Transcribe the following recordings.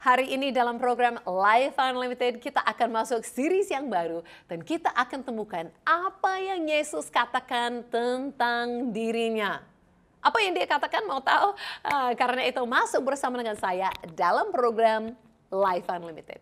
Hari ini dalam program Life Unlimited kita akan masuk series yang baru dan kita akan temukan apa yang Yesus katakan tentang dirinya. Apa yang dia katakan mau tahu? Karena itu masuk bersama dengan saya dalam program Life Unlimited.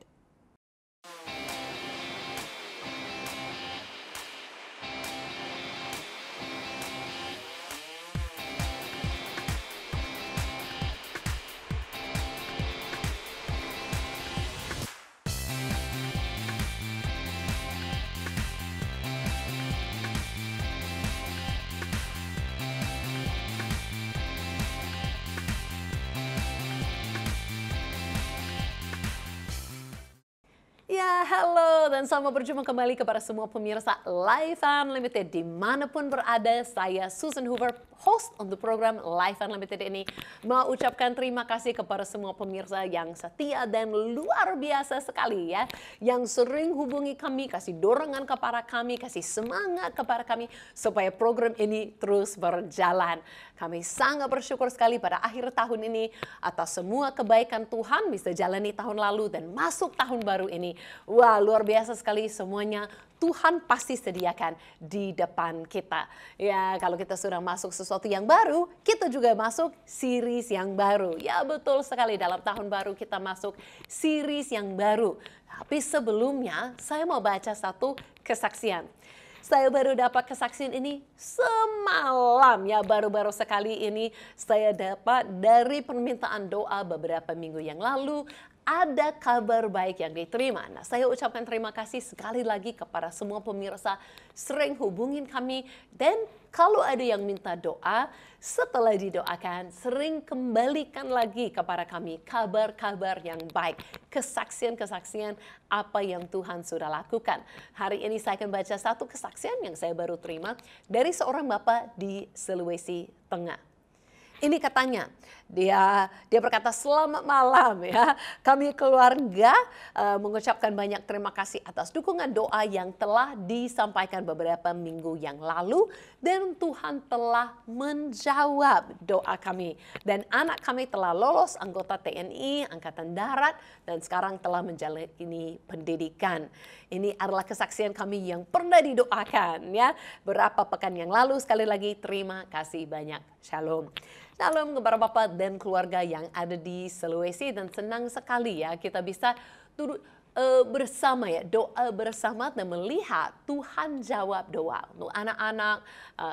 Ya, halo dan selamat berjumpa kembali kepada semua pemirsa Life Unlimited dimanapun berada. Saya Susan Hoover, host untuk program Life Unlimited ini. Mau ucapkan terima kasih kepada semua pemirsa yang setia dan luar biasa sekali ya. Yang sering hubungi kami, kasih dorongan kepada kami, kasih semangat kepada kami supaya program ini terus berjalan. Kami sangat bersyukur sekali pada akhir tahun ini atas semua kebaikan Tuhan bisa jalani tahun lalu dan masuk tahun baru ini. Wah, luar biasa sekali semuanya. Tuhan pasti sediakan di depan kita. Ya, kalau kita sudah masuk sesuatu yang baru, kita juga masuk series yang baru. Ya, betul sekali dalam tahun baru kita masuk series yang baru. Tapi sebelumnya, saya mau baca satu kesaksian. Saya baru dapat kesaksian ini semalam ya, baru-baru sekali ini saya dapat dari permintaan doa beberapa minggu yang lalu. Ada kabar baik yang diterima. Nah, saya ucapkan terima kasih sekali lagi kepada semua pemirsa sering hubungin kami. Dan kalau ada yang minta doa, setelah didoakan, sering kembalikan lagi kepada kami kabar-kabar yang baik. Kesaksian-kesaksian apa yang Tuhan sudah lakukan. Hari ini saya akan baca satu kesaksian yang saya baru terima dari seorang bapak di Sulawesi Tengah. Ini katanya, dia berkata selamat malam ya. Kami keluarga mengucapkan banyak terima kasih atas dukungan doa yang telah disampaikan beberapa minggu yang lalu. Dan Tuhan telah menjawab doa kami. Dan anak kami telah lolos anggota TNI, Angkatan Darat. Dan sekarang telah menjalani pendidikan. Ini adalah kesaksian kami yang pernah didoakan ya. Berapa pekan yang lalu, sekali lagi terima kasih banyak. Shalom. Shalom kepada Bapak dan keluarga yang ada di Sulawesi dan senang sekali ya kita bisa turut bersama ya, doa bersama dan melihat Tuhan jawab doa untuk anak-anak.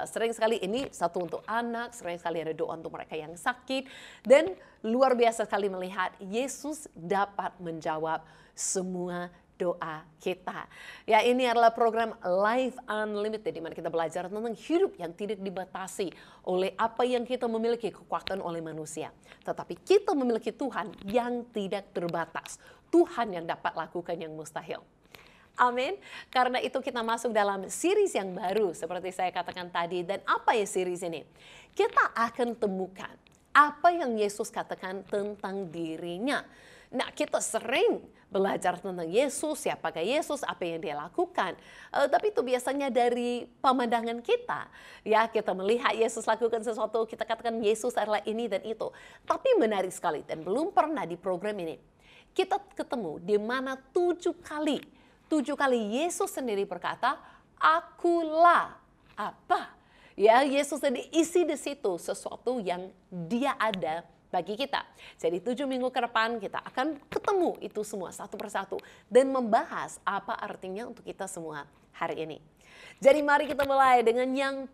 Sering sekali ini satu untuk anak, sering sekali ada doa untuk mereka yang sakit dan luar biasa sekali melihat Yesus dapat menjawab semua doa kita. Ya, ini adalah program Life Unlimited di mana kita belajar tentang hidup yang tidak dibatasi oleh apa yang kita memiliki kekuatan oleh manusia. Tetapi kita memiliki Tuhan yang tidak terbatas. Tuhan yang dapat lakukan yang mustahil. Amin. Karena itu kita masuk dalam series yang baru seperti saya katakan tadi. Dan apa ya series ini? Kita akan temukan apa yang Yesus katakan tentang dirinya. Nah, kita sering belajar tentang Yesus, siapakah Yesus, apa yang dia lakukan. Tapi itu biasanya dari pemandangan kita. Ya, kita melihat Yesus lakukan sesuatu, kita katakan Yesus adalah ini dan itu. Tapi menarik sekali dan belum pernah di program ini. Kita ketemu di mana 7 kali Yesus sendiri berkata, akulah apa. Ya, Yesus sendiri isi di situ sesuatu yang dia ada bagi kita. Jadi 7 minggu ke depan kita akan ketemu itu semua satu persatu dan membahas apa artinya untuk kita semua hari ini. Jadi mari kita mulai dengan yang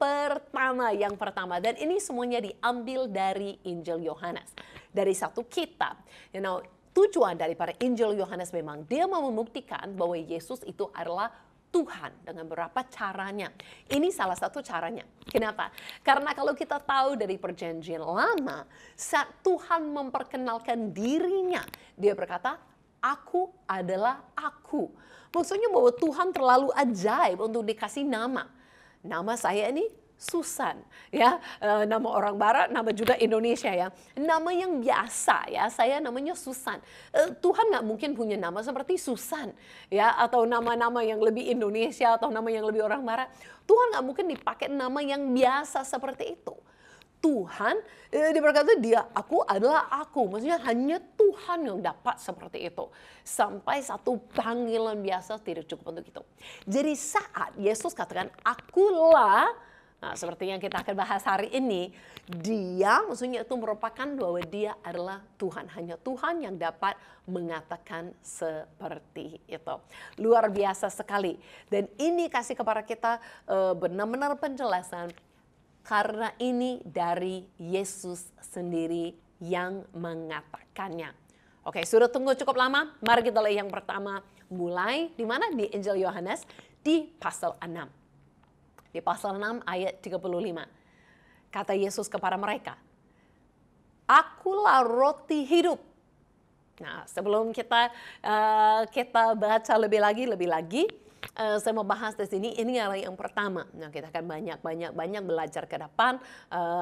pertama. Dan ini semuanya diambil dari Injil Yohanes. Dari satu kitab. Tujuan daripada Injil Yohanes memang dia mau membuktikan bahwa Yesus itu adalah Tuhan dengan berapa caranya. Ini salah satu caranya. Kenapa? Karena kalau kita tahu dari perjanjian lama, saat Tuhan memperkenalkan dirinya, dia berkata, aku adalah aku. Maksudnya bahwa Tuhan terlalu ajaib untuk dikasih nama. Nama saya ini Susan, ya, nama orang Barat, nama juga Indonesia ya, nama yang biasa ya, saya namanya Susan. Tuhan nggak mungkin punya nama seperti Susan, ya, atau nama-nama yang lebih Indonesia atau nama yang lebih orang Barat. Tuhan nggak mungkin dipakai nama yang biasa seperti itu. Tuhan, dia berkata aku adalah aku. Maksudnya hanya Tuhan yang dapat seperti itu. Sampai satu panggilan biasa tidak cukup untuk itu. Jadi saat Yesus katakan akulah, nah, seperti yang kita akan bahas hari ini, dia maksudnya itu merupakan bahwa dia adalah Tuhan. Hanya Tuhan yang dapat mengatakan seperti itu. Luar biasa sekali. Dan ini kasih kepada kita benar-benar penjelasan. Karena ini dari Yesus sendiri yang mengatakannya. Oke, sudah tunggu cukup lama. Mari kita lihat yang pertama. Mulai di mana? Di Injil Yohanes di pasal 6. Di pasal 6 ayat 35. Kata Yesus kepada mereka, akulah roti hidup. Nah, sebelum kita baca lebih lagi, saya mau bahas di sini. Ini adalah yang pertama. Nah, kita akan banyak belajar ke depan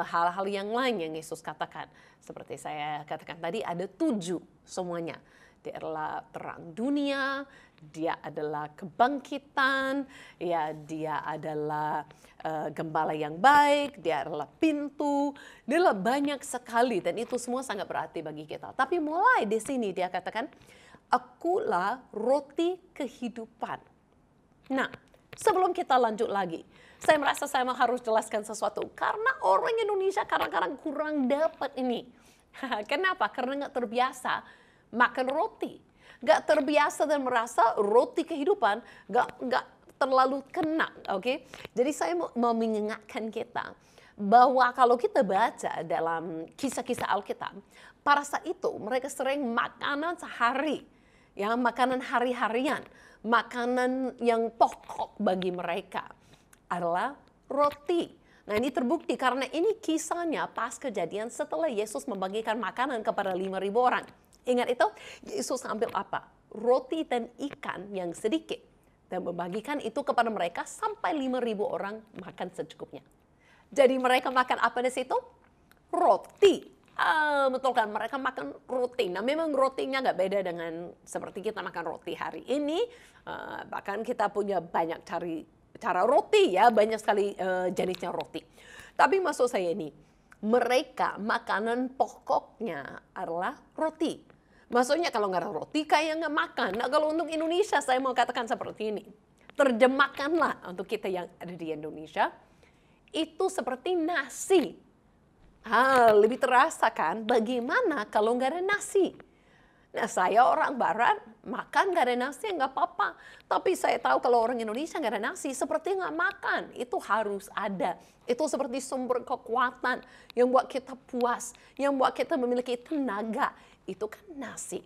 hal-hal yang lain yang Yesus katakan. Seperti saya katakan tadi, ada 7 semuanya. Dia adalah terang dunia, dia adalah kebangkitan, ya dia adalah gembala yang baik, dia adalah pintu, dia adalah banyak sekali dan itu semua sangat berarti bagi kita. Tapi mulai di sini dia katakan, akulah roti kehidupan. Nah, sebelum kita lanjut lagi, saya merasa saya harus jelaskan sesuatu karena orang Indonesia kadang-kadang kurang dapat ini. Kenapa? Karena nggak terbiasa makan roti, nggak terbiasa dan merasa roti kehidupan nggak terlalu kena, oke? Jadi saya mau mengingatkan kita bahwa kalau kita baca dalam kisah-kisah Alkitab, pada saat itu mereka sering makanan sehari, ya makanan hari-harian, makanan yang pokok bagi mereka adalah roti. Nah ini terbukti karena ini kisahnya pas kejadian setelah Yesus membagikan makanan kepada 5.000 orang. Ingat itu, Yesus ambil apa? Roti dan ikan yang sedikit. Dan membagikan itu kepada mereka sampai 5.000 orang makan secukupnya. Jadi mereka makan apa di situ? Roti. Betul kan, mereka makan roti. Nah memang rotinya nggak beda dengan seperti kita makan roti hari ini. Bahkan kita punya banyak cara roti ya, banyak sekali jenisnya roti. Tapi maksud saya ini, mereka makanan pokoknya adalah roti. Maksudnya kalau nggak ada roti kayak nggak makan. Nah kalau untuk Indonesia saya mau katakan seperti ini. Terjemahkanlah untuk kita yang ada di Indonesia. Itu seperti nasi. Lebih terasa kan bagaimana kalau nggak ada nasi. Nah saya orang barat makan nggak ada nasi nggak apa-apa. Tapi saya tahu kalau orang Indonesia nggak ada nasi seperti nggak makan. Itu harus ada. Itu seperti sumber kekuatan yang buat kita puas. Yang buat kita memiliki tenaga. Itu kan nasi.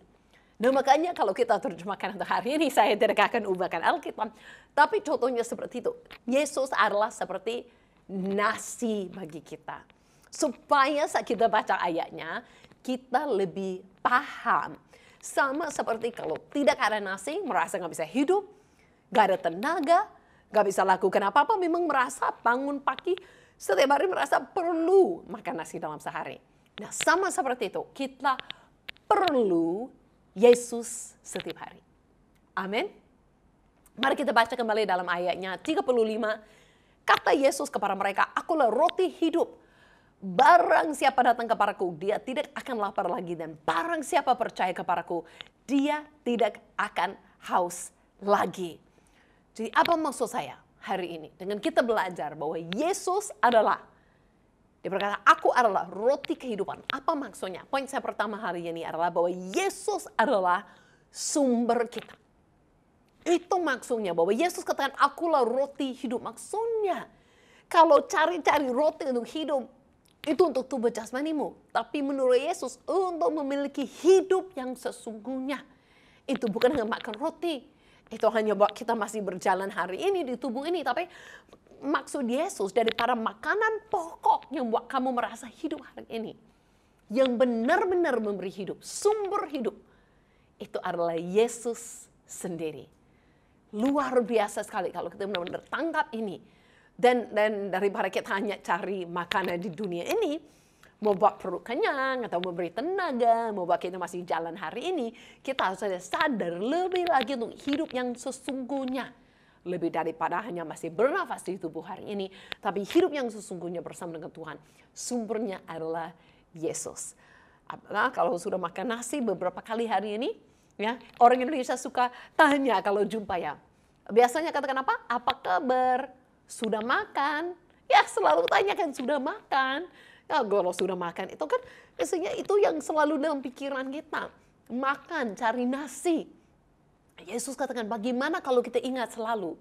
Nah makanya kalau kita terjemahkan untuk hari ini, saya tidak akan ubahkan Alkitab. Tapi contohnya seperti itu. Yesus adalah seperti nasi bagi kita. Supaya saat kita baca ayatnya, kita lebih paham. Sama seperti kalau tidak ada nasi, merasa nggak bisa hidup, nggak ada tenaga, nggak bisa lakukan apa-apa, memang merasa bangun pagi, setiap hari merasa perlu makan nasi dalam sehari. Nah sama seperti itu, kita perlu Yesus setiap hari. Amin. Mari kita baca kembali dalam ayatnya 35. Kata Yesus kepada mereka, akulah roti hidup. Barang siapa datang kepadaku, dia tidak akan lapar lagi. Dan barang siapa percaya kepadaku, dia tidak akan haus lagi. Jadi apa maksud saya hari ini? Dengan kita belajar bahwa Yesus adalah, dia berkata, aku adalah roti kehidupan. Apa maksudnya? Poin saya pertama hari ini adalah bahwa Yesus adalah sumber kita. Itu maksudnya bahwa Yesus katakan, akulah roti hidup. Maksudnya, kalau cari-cari roti untuk hidup, itu untuk tubuh jasmanimu. Tapi menurut Yesus, untuk memiliki hidup yang sesungguhnya. Itu bukan hanya makan roti. Itu hanya buat kita masih berjalan hari ini di tubuh ini. Tapi maksud Yesus daripada makanan pokok yang buat kamu merasa hidup hari ini. Yang benar-benar memberi hidup, sumber hidup. Itu adalah Yesus sendiri. Luar biasa sekali kalau kita benar-benar tangkap ini. Dan daripada kita hanya cari makanan di dunia ini, mau buat perut kenyang atau memberi tenaga, mau buat kita masih jalan hari ini, kita harus sadar lebih lagi untuk hidup yang sesungguhnya. lebih daripada hanya masih bernafas di tubuh hari ini, tapi hidup yang sesungguhnya bersama dengan Tuhan, sumbernya adalah Yesus. Nah, kalau sudah makan nasi beberapa kali hari ini, ya, orang Indonesia suka tanya kalau jumpa ya. Biasanya katakan apa? Apa kabar? Sudah makan? Ya, selalu tanyakan sudah makan. Ya, kalau sudah makan itu kan biasanya itu yang selalu dalam pikiran kita. Makan, cari nasi. Yesus katakan, bagaimana kalau kita ingat selalu,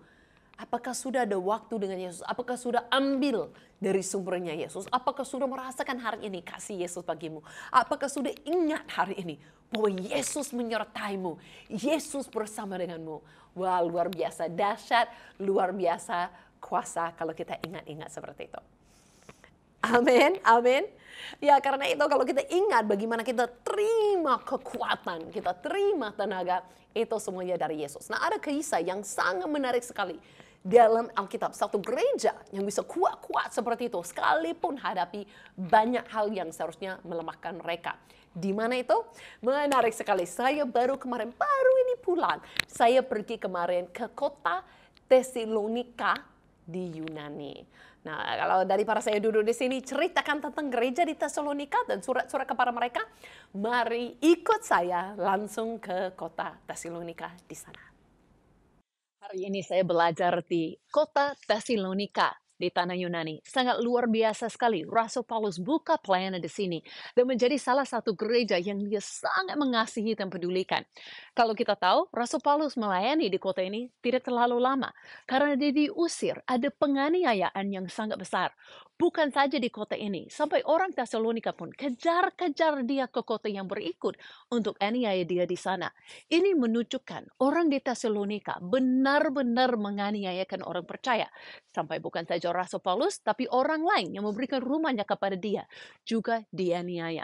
apakah sudah ada waktu dengan Yesus? Apakah sudah ambil dari sumbernya Yesus? Apakah sudah merasakan hari ini kasih Yesus bagimu? Apakah sudah ingat hari ini bahwa Yesus menyertaimu, Yesus bersama denganmu? Wah, luar biasa dahsyat, luar biasa kuasa kalau kita ingat-ingat seperti itu. Amin, amin. Ya, karena itu kalau kita ingat bagaimana kita terima kekuatan, kita terima tenaga, itu semuanya dari Yesus. Nah, ada kisah yang sangat menarik sekali dalam Alkitab. Satu gereja yang bisa kuat-kuat seperti itu, sekalipun hadapi banyak hal yang seharusnya melemahkan mereka. Di mana itu? Menarik sekali. Saya baru ini pulang. Saya pergi kemarin ke kota Tesalonika di Yunani. Nah, kalau daripada saya duduk di sini ceritakan tentang gereja di Tesalonika dan surat-surat kepada mereka, mari ikut saya langsung ke kota Tesalonika di sana. Hari ini saya belajar di kota Tesalonika di tanah Yunani. Sangat luar biasa sekali. Rasul Paulus buka pelayanan di sini dan menjadi salah satu gereja yang dia sangat mengasihi dan pedulikan. Kalau kita tahu, Rasul Paulus melayani di kota ini tidak terlalu lama karena dia diusir. Ada penganiayaan yang sangat besar. Bukan saja di kota ini, sampai orang Tesalonika pun kejar-kejar dia ke kota yang berikut untuk aniaya dia di sana. Ini menunjukkan orang di Tesalonika benar-benar menganiayakan orang percaya. Sampai bukan saja Rasul Paulus, tapi orang lain yang memberikan rumahnya kepada dia juga dianiaya.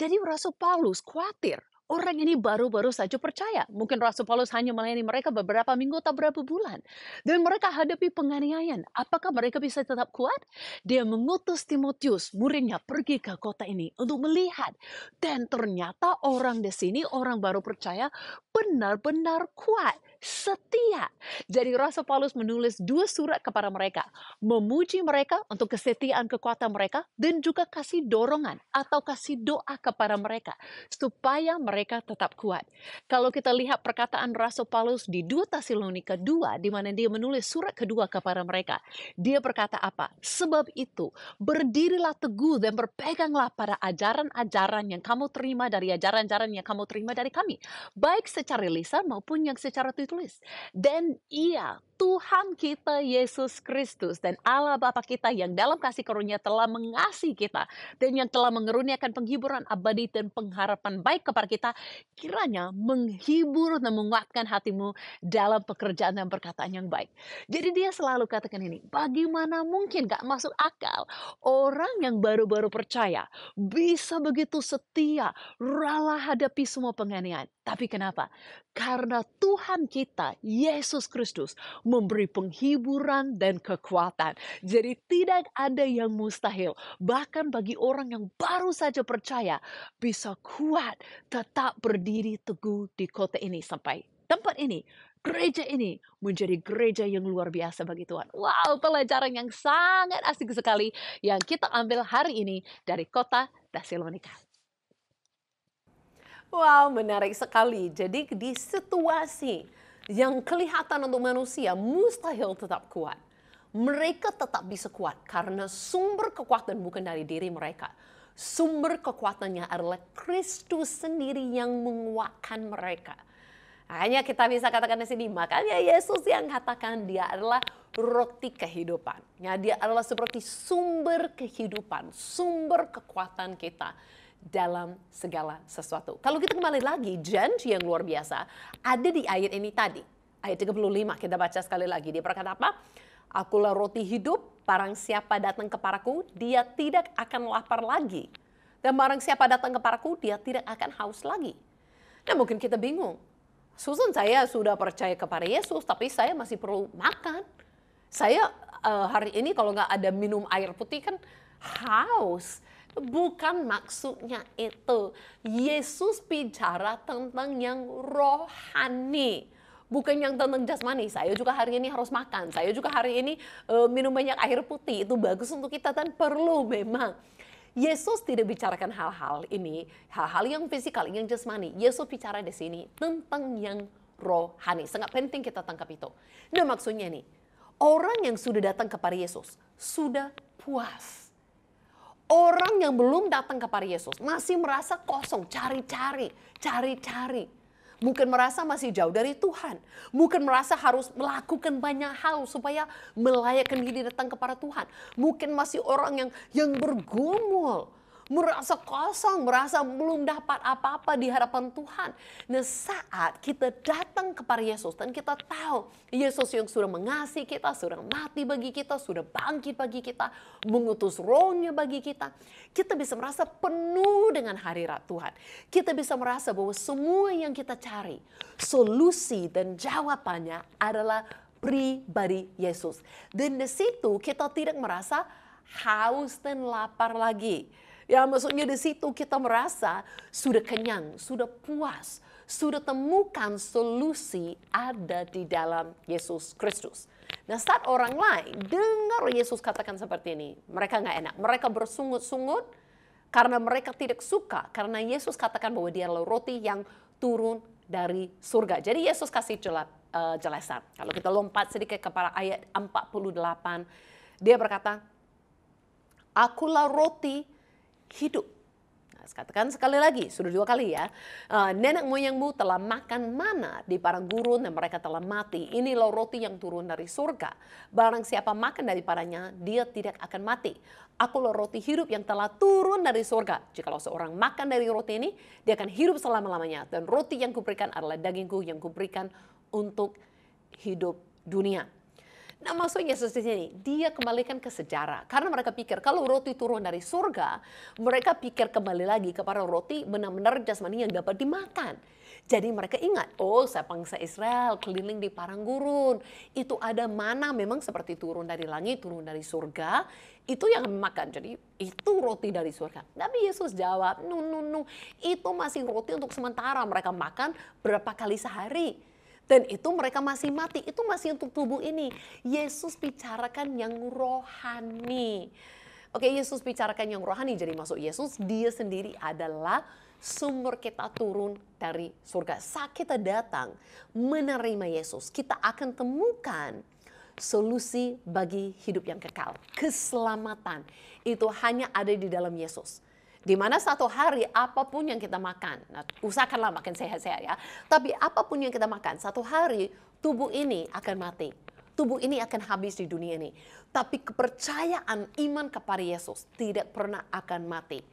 Jadi Rasul Paulus khawatir. Orang ini baru-baru saja percaya. Mungkin Rasul Paulus hanya melayani mereka beberapa minggu atau beberapa bulan. Dan mereka hadapi penganiayaan. Apakah mereka bisa tetap kuat? Dia mengutus Timotius, muridnya, pergi ke kota ini untuk melihat. Dan ternyata orang di sini, orang baru percaya, benar-benar kuat, setia. Jadi Rasul Paulus menulis 2 surat kepada mereka. Memuji mereka untuk kesetiaan kekuatan mereka. Dan juga kasih dorongan atau kasih doa kepada mereka. Supaya mereka tetap kuat. Kalau kita lihat perkataan Rasul Paulus di 2 Tesalonika 2, di mana dia menulis surat kedua kepada mereka. Dia berkata apa? Sebab itu, berdirilah teguh dan berpeganglah pada ajaran-ajaran yang kamu terima dari ajaran-ajaran yang kamu terima dari kami. Baik secara lisan maupun yang secara tertulis. Dan ia, Tuhan kita Yesus Kristus dan Allah Bapa kita yang dalam kasih karunia telah mengasihi kita dan yang telah mengeruniakan penghiburan abadi dan pengharapan baik kepada kita, kiranya menghibur dan menguatkan hatimu dalam pekerjaan dan perkataan yang baik. Jadi dia selalu katakan ini, bagaimana mungkin gak masuk akal orang yang baru-baru percaya bisa begitu setia, rela hadapi semua penganiayaan. Tapi kenapa? Karena Tuhan kita, Yesus Kristus, memberi penghiburan dan kekuatan. Jadi tidak ada yang mustahil. Bahkan bagi orang yang baru saja percaya, bisa kuat, tetap berdiri teguh di kota ini sampai tempat ini. Gereja ini menjadi gereja yang luar biasa bagi Tuhan. Wow, pelajaran yang sangat asik sekali yang kita ambil hari ini dari kota Tesalonika. Wow, menarik sekali. Jadi di situasi yang kelihatan untuk manusia mustahil tetap kuat. Mereka tetap bisa kuat karena sumber kekuatan bukan dari diri mereka. Sumber kekuatannya adalah Kristus sendiri yang menguatkan mereka. Hanya kita bisa katakan di sini, makanya Yesus yang katakan dia adalah roti kehidupan. Ya, dia adalah seperti sumber kehidupan, sumber kekuatan kita dalam segala sesuatu. Kalau kita kembali lagi, janji yang luar biasa ada di ayat ini tadi. Ayat 35 kita baca sekali lagi. Dia berkata apa? Akulah roti hidup, barang siapa datang kepadaku, dia tidak akan lapar lagi. Dan barang siapa datang kepadaku, dia tidak akan haus lagi. Nah, mungkin kita bingung. Susan, saya sudah percaya kepada Yesus, tapi saya masih perlu makan. Saya hari ini kalau nggak ada minum air putih kan haus. Bukan maksudnya itu. Yesus bicara tentang yang rohani. Bukan yang tentang jasmani, saya juga hari ini harus makan, saya juga hari ini minum banyak air putih, itu bagus untuk kita dan perlu memang. Yesus tidak bicarakan hal-hal ini, hal-hal yang fisikal, yang jasmani. Yesus bicara di sini tentang yang rohani. Sangat penting kita tangkap itu. Nah maksudnya nih, orang yang sudah datang kepada Yesus, sudah puas. Orang yang belum datang kepada Yesus masih merasa kosong, cari-cari. Mungkin merasa masih jauh dari Tuhan. Mungkin merasa harus melakukan banyak hal supaya melayakkan diri datang kepada Tuhan. Mungkin masih orang yang bergumul. Merasa kosong, merasa belum dapat apa-apa di hadapan Tuhan. Nah saat kita datang kepada Yesus dan kita tahu Yesus yang sudah mengasihi kita, sudah mati bagi kita, sudah bangkit bagi kita, mengutus rohnya bagi kita. Kita bisa merasa penuh dengan hadirat Tuhan. Kita bisa merasa bahwa semua yang kita cari, solusi dan jawabannya adalah pribadi Yesus. Dan di situ kita tidak merasa haus dan lapar lagi. Ya maksudnya di situ kita merasa sudah kenyang, sudah puas, sudah temukan solusi ada di dalam Yesus Kristus. Nah saat orang lain dengar Yesus katakan seperti ini, mereka nggak enak. Mereka bersungut-sungut karena mereka tidak suka. Karena Yesus katakan bahwa dia adalah roti yang turun dari surga. Jadi Yesus kasih jelasan. Kalau kita lompat sedikit kepada ayat 48, dia berkata, akulah roti hidup. Nah, katakan sekali lagi, sudah 2 kali ya. Nenek moyangmu telah makan mana di padang gurun dan mereka telah mati. Inilah roti yang turun dari surga. Barang siapa makan daripadanya, dia tidak akan mati. Akulah roti hidup yang telah turun dari surga. Jikalau seorang makan dari roti ini, dia akan hidup selama-lamanya. Dan roti yang kuberikan adalah dagingku yang kuberikan untuk hidup dunia. Nah maksudnya Yesus di sini, dia kembalikan ke sejarah. Karena mereka pikir kalau roti turun dari surga, mereka pikir kembali lagi kepada roti benar-benar jasmani yang dapat dimakan. Jadi mereka ingat, oh bangsa Israel keliling di padang gurun. Itu ada mana memang seperti turun dari langit, turun dari surga. Itu yang makan, jadi itu roti dari surga. Tapi Yesus jawab, no. Itu masih roti untuk sementara. Mereka makan berapa kali sehari. Dan itu mereka masih mati, itu masih untuk tubuh ini. Yesus bicarakan yang rohani. Oke, Yesus bicarakan yang rohani, jadi maksud Yesus, dia sendiri adalah sumber kita turun dari surga. Saat kita datang menerima Yesus, kita akan temukan solusi bagi hidup yang kekal. Keselamatan itu hanya ada di dalam Yesus. Di mana satu hari apapun yang kita makan, nah, usahakanlah makan sehat-sehat ya. Tapi apapun yang kita makan, satu hari tubuh ini akan mati. Tubuh ini akan habis di dunia ini. Tapi kepercayaan iman kepada Yesus tidak pernah akan mati.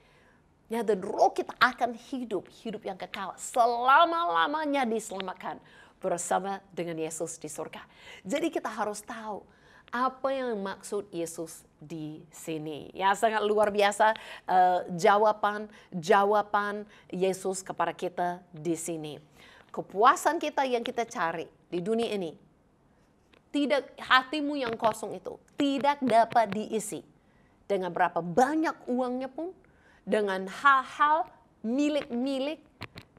Ya, dan roh kita akan hidup yang kekal. Selama-lamanya diselamatkan bersama dengan Yesus di surga. Jadi kita harus tahu apa yang maksud Yesus di sini. Ya sangat luar biasa jawaban Yesus kepada kita di sini. Kepuasan kita yang kita cari di dunia ini, tidak hatimu yang kosong itu, tidak dapat diisi dengan berapa banyak uangnya pun, dengan hal-hal milik-milik,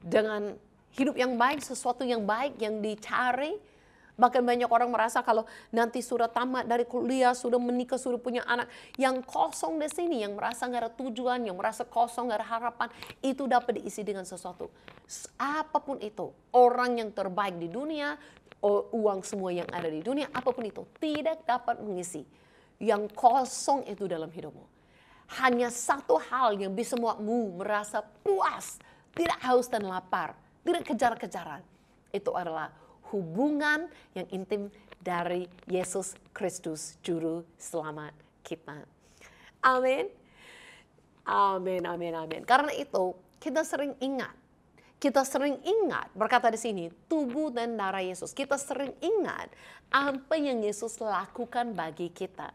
dengan hidup yang baik, sesuatu yang baik yang dicari. Bahkan banyak orang merasa kalau nanti sudah tamat dari kuliah, sudah menikah, sudah punya anak, yang kosong di sini, yang merasa nggak ada tujuan, yang merasa kosong, nggak ada harapan, itu dapat diisi dengan sesuatu. Apapun itu, orang yang terbaik di dunia, uang semua yang ada di dunia, apapun itu, tidak dapat mengisi yang kosong itu dalam hidupmu. Hanya satu hal yang bisa membuatmu merasa puas, tidak haus dan lapar, tidak kejar-kejaran. Itu adalah hubungan yang intim dari Yesus Kristus, Juru Selamat kita. Amin. Amin. Karena itu kita sering ingat, berkata di sini, tubuh dan darah Yesus. Kita sering ingat apa yang Yesus lakukan bagi kita.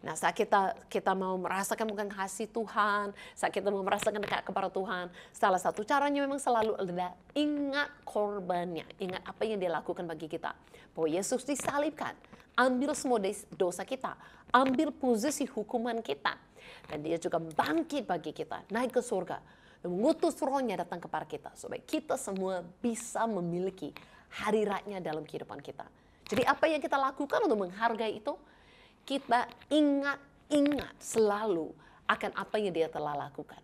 Nah, saat kita mau merasakan bukan kasih Tuhan, saat kita mau merasakan dekat kepada Tuhan, salah satu caranya memang selalu ada ingat korbannya, ingat apa yang dia lakukan bagi kita. Bahwa Yesus disalibkan, ambil semua dosa kita, ambil posisi hukuman kita. Dan dia juga bangkit bagi kita, naik ke surga, dan mengutus rohnya datang kepada kita, supaya kita semua bisa memiliki hadiratnya dalam kehidupan kita. Jadi apa yang kita lakukan untuk menghargai itu, kita ingat selalu akan apa yang dia telah lakukan.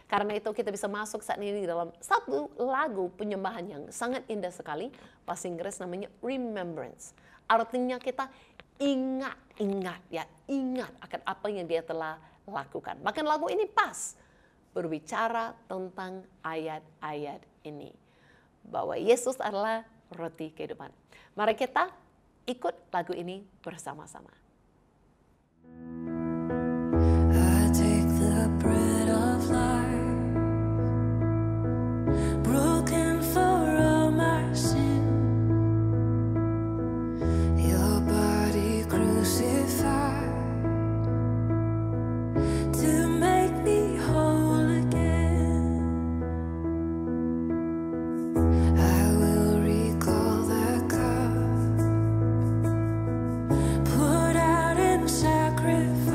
Karena itu kita bisa masuk saat ini dalam satu lagu penyembahan yang sangat indah sekali. Bahasa Inggris namanya Remembrance. Artinya kita ingat akan apa yang dia telah lakukan. Bahkan lagu ini pas berbicara tentang ayat-ayat ini. Bahwa Yesus adalah roti kehidupan. Mari kita ikut lagu ini bersama-sama. I take the bread of life, broken for all my sin. Your body crucified to make me whole again. I will recall that cup poured out in sacrifice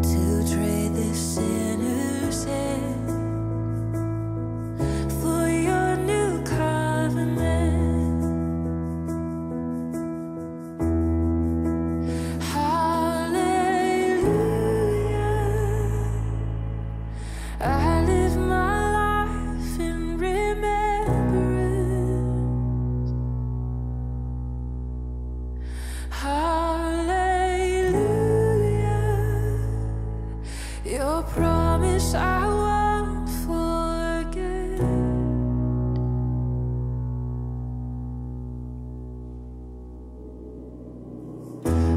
to trade this sinner's sin for your new covenant. Hallelujah. I live my life in remembrance. Hallelujah. Your promise I won't forget.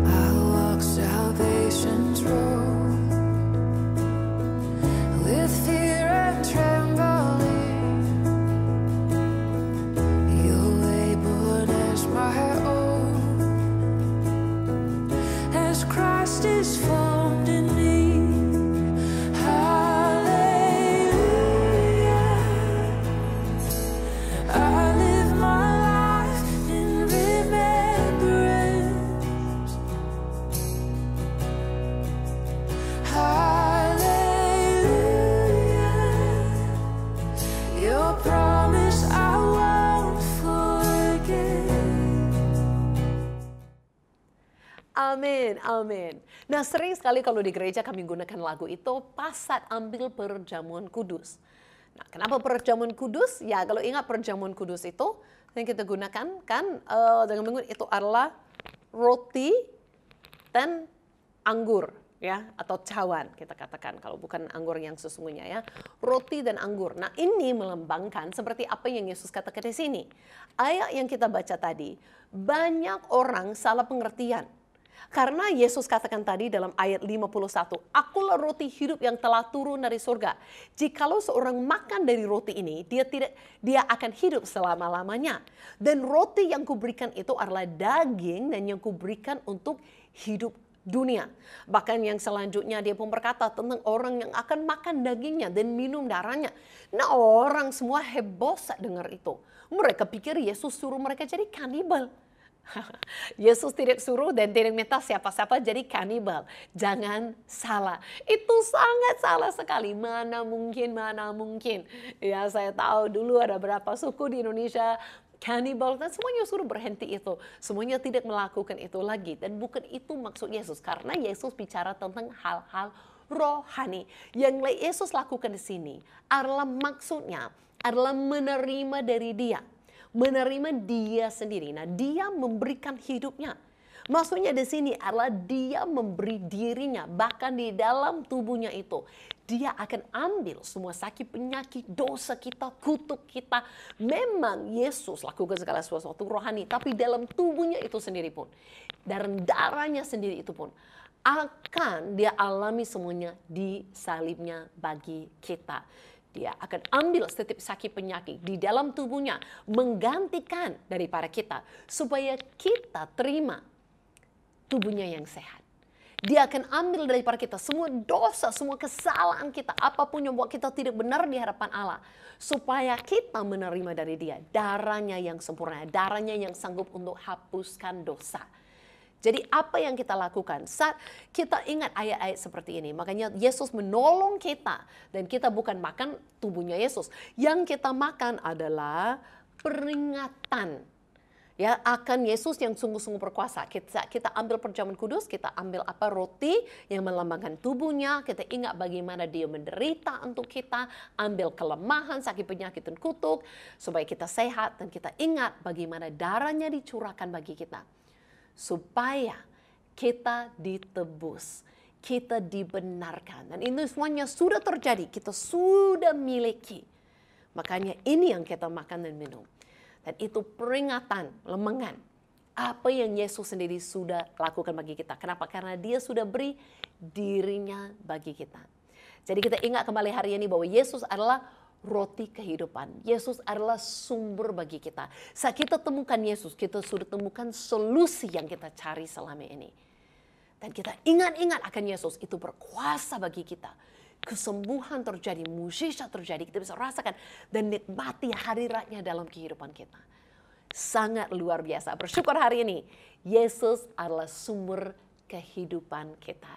I walk salvation's road with fear and trembling. Your way born as my own, as Christ is formed in me. Hallelujah. I live my life in remembrance. Hallelujah. Your promise I won't forget. Amin, amin. Nah, sering sekali kalau di gereja kami gunakan lagu itu pas saat ambil perjamuan kudus. Nah, kenapa perjamuan kudus? Ya, kalau ingat perjamuan kudus itu yang kita gunakan kan dengan minggu itu adalah roti dan anggur, ya, atau cawan kita katakan kalau bukan anggur yang sesungguhnya, ya, roti dan anggur. Nah, ini melambangkan seperti apa yang Yesus katakan di sini. Ayat yang kita baca tadi, banyak orang salah pengertian. Karena Yesus katakan tadi dalam ayat 51, akulah roti hidup yang telah turun dari surga. Jikalau seorang makan dari roti ini, dia akan hidup selama-lamanya. Dan roti yang kuberikan itu adalah daging dan yang kuberikan untuk hidup dunia. Bahkan yang selanjutnya dia pun berkata tentang orang yang akan makan dagingnya dan minum darahnya. Nah, orang semua heboh saat dengar itu. Mereka pikir Yesus suruh mereka jadi kanibal. Yesus tidak suruh dan tidak minta siapa-siapa jadi kanibal. Jangan salah. Itu sangat salah sekali. Mana mungkin. Ya, saya tahu dulu ada beberapa suku di Indonesia kanibal dan semuanya suruh berhenti itu. Semuanya tidak melakukan itu lagi. Dan bukan itu maksud Yesus. Karena Yesus bicara tentang hal-hal rohani. Yang Yesus lakukan di sini adalah maksudnya adalah menerima dari dia. Menerima dia sendiri. Nah, dia memberikan hidupnya. Maksudnya di sini adalah dia memberi dirinya, bahkan di dalam tubuhnya itu. Dia akan ambil semua sakit penyakit, dosa kita, kutuk kita. Memang Yesus lakukan segala sesuatu rohani, tapi dalam tubuhnya itu sendiri pun, dan darahnya sendiri itu pun, akan dia alami semuanya di salibnya bagi kita. Dia akan ambil setiap sakit penyakit di dalam tubuhnya, menggantikan daripada kita, supaya kita terima tubuhnya yang sehat. Dia akan ambil daripada kita semua dosa, semua kesalahan kita, apapun yang buat kita tidak benar di hadapan Allah, supaya kita menerima dari dia darahnya yang sempurna, darahnya yang sanggup untuk hapuskan dosa. Jadi apa yang kita lakukan saat kita ingat ayat-ayat seperti ini. Makanya Yesus menolong kita dan kita bukan makan tubuhnya Yesus. Yang kita makan adalah peringatan ya akan Yesus yang sungguh-sungguh berkuasa. Kita ambil perjamuan kudus, kita ambil roti yang melambangkan tubuhnya, kita ingat bagaimana dia menderita untuk kita, ambil kelemahan, sakit penyakit dan kutuk supaya kita sehat, dan kita ingat bagaimana darahnya dicurahkan bagi kita supaya kita ditebus, kita dibenarkan, dan ini semuanya sudah terjadi, kita sudah miliki. Makanya ini yang kita makan dan minum. Dan itu peringatan, lemengan. Apa yang Yesus sendiri sudah lakukan bagi kita. Kenapa? Karena dia sudah beri dirinya bagi kita. Jadi kita ingat kembali hari ini bahwa Yesus adalah roti kehidupan. Yesus adalah sumber bagi kita. Saat kita temukan Yesus, kita sudah temukan solusi yang kita cari selama ini. Dan kita ingat-ingat akan Yesus, itu berkuasa bagi kita. Kesembuhan terjadi, mukjizat terjadi, kita bisa rasakan dan nikmati hadiratnya dalam kehidupan kita. Sangat luar biasa. Bersyukur hari ini, Yesus adalah sumber kehidupan kita.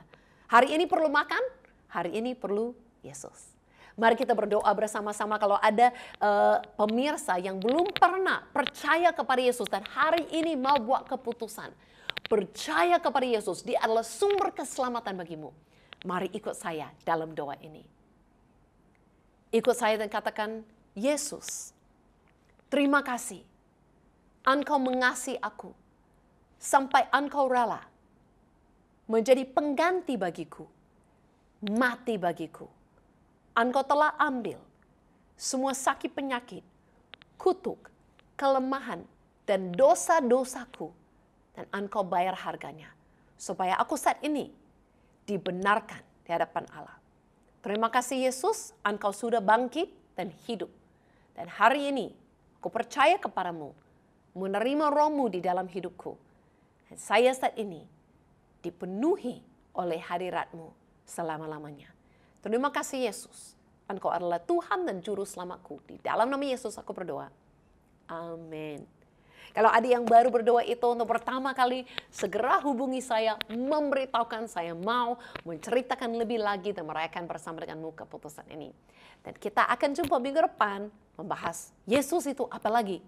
Hari ini perlu makan, hari ini perlu Yesus. Mari kita berdoa bersama-sama. Kalau ada pemirsa yang belum pernah percaya kepada Yesus dan hari ini mau buat keputusan, percaya kepada Yesus, dia adalah sumber keselamatan bagimu. Mari ikut saya dalam doa ini. Ikut saya dan katakan, Yesus, terima kasih. Engkau mengasihi aku sampai Engkau rela menjadi pengganti bagiku, mati bagiku. Engkau telah ambil semua sakit penyakit, kutuk, kelemahan, dan dosa-dosaku, dan Engkau bayar harganya supaya aku saat ini dibenarkan di hadapan Allah. Terima kasih Yesus, Engkau sudah bangkit dan hidup. Dan hari ini aku percaya kepadamu, menerima roh-Mu di dalam hidupku. Dan saya saat ini dipenuhi oleh hadirat-Mu selama-lamanya. Terima kasih Yesus, Engkau adalah Tuhan dan Juru Selamatku. Di dalam nama Yesus aku berdoa. Amin. Kalau ada yang baru berdoa itu untuk pertama kali, segera hubungi saya, memberitahukan saya mau menceritakan lebih lagi dan merayakan bersama denganmu keputusan ini. Dan kita akan jumpa minggu depan membahas Yesus itu apa lagi.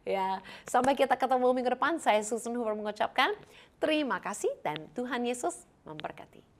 Ya, sampai kita ketemu minggu depan, saya Susan Hoover mengucapkan terima kasih dan Tuhan Yesus memberkati.